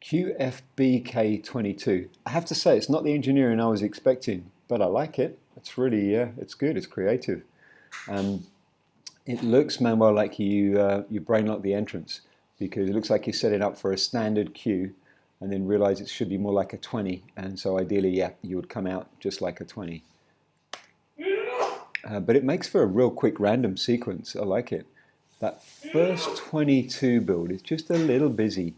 Qfbk 22. I have to say, it's not the engineering I was expecting, but I like it. It's really, it's good. It's creative. Um, it looks, Manuel, like you brain lock the entrance because it looks like you're setting up for a standard queue and then realize it should be more like a 20. And so ideally, yeah, you would come out just like a 20. But it makes for a real quick random sequence. I like it. That first 22 build is just a little busy.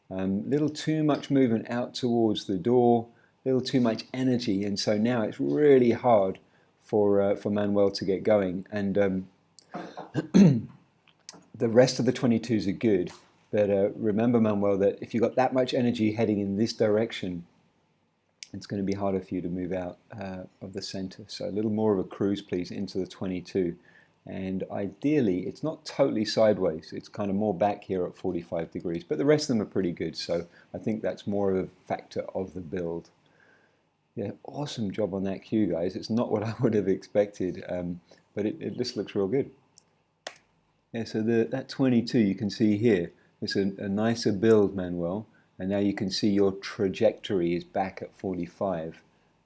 Little too much movement out towards the door, little too much energy, and so now it's really hard for Manuel to get going. And the rest of the 22s are good, but remember, Manuel, that if you've got that much energy heading in this direction, it's going to be harder for you to move out of the center. So a little more of a cruise, please, into the 22. And ideally, it's not totally sideways. It's kind of more back here at 45 degrees. But the rest of them are pretty good. So I think that's more of a factor of the build. Yeah, awesome job on that cue, guys. It's not what I would have expected, but it just looks real good. Yeah, so that 22 you can see here, it's a nicer build, Manuel. And now you can see your trajectory is back at 45,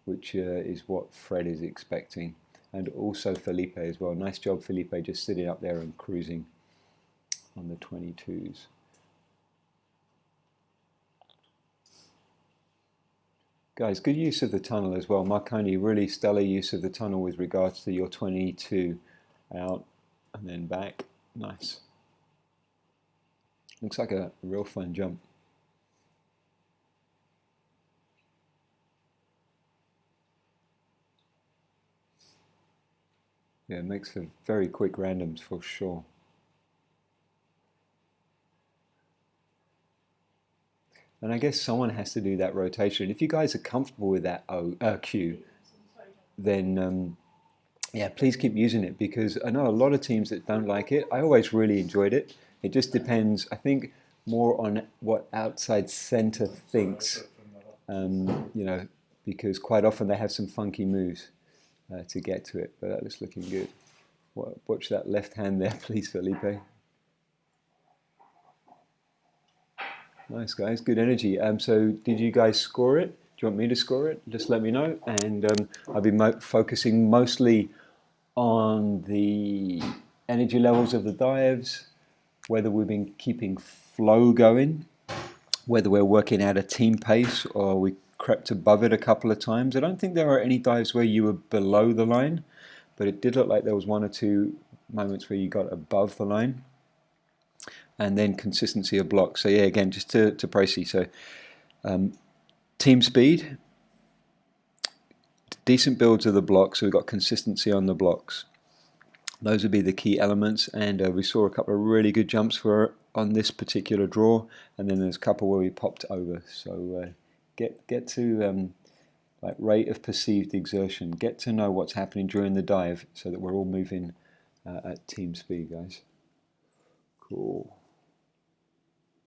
which is what Fred is expecting. And also Felipe as well. Nice job, Felipe, just sitting up there and cruising on the 22s. Guys, good use of the tunnel as well. Marconi, really stellar use of the tunnel with regards to your 22 out and then back. Nice. Looks like a real fun jump. Yeah, it makes for very quick randoms for sure. And I guess someone has to do that rotation. If you guys are comfortable with that cue, then yeah, please keep using it because I know a lot of teams that don't like it. I always really enjoyed it. It just depends, I think, more on what outside center thinks, you know, because quite often they have some funky moves to get to it, but that looks looking good. Watch that left hand there, please, Felipe. Nice, guys. Good energy. So did you guys score it? Do you want me to score it? Just let me know. And I'll be focusing mostly on the energy levels of the dives, whether we've been keeping flow going, whether we're working at a team pace or we crept above it a couple of times. I don't think there are any dives where you were below the line, but it did look like there was one or two moments where you got above the line. And then consistency of blocks. So yeah, again, just to précis. So team speed, decent builds of the blocks. So we've got consistency on the blocks. Those would be the key elements. And we saw a couple of really good jumps on this particular draw. And then there's a couple where we popped over. So get to like rate of perceived exertion. Get to know what's happening during the dive so that we're all moving at team speed, guys. Cool.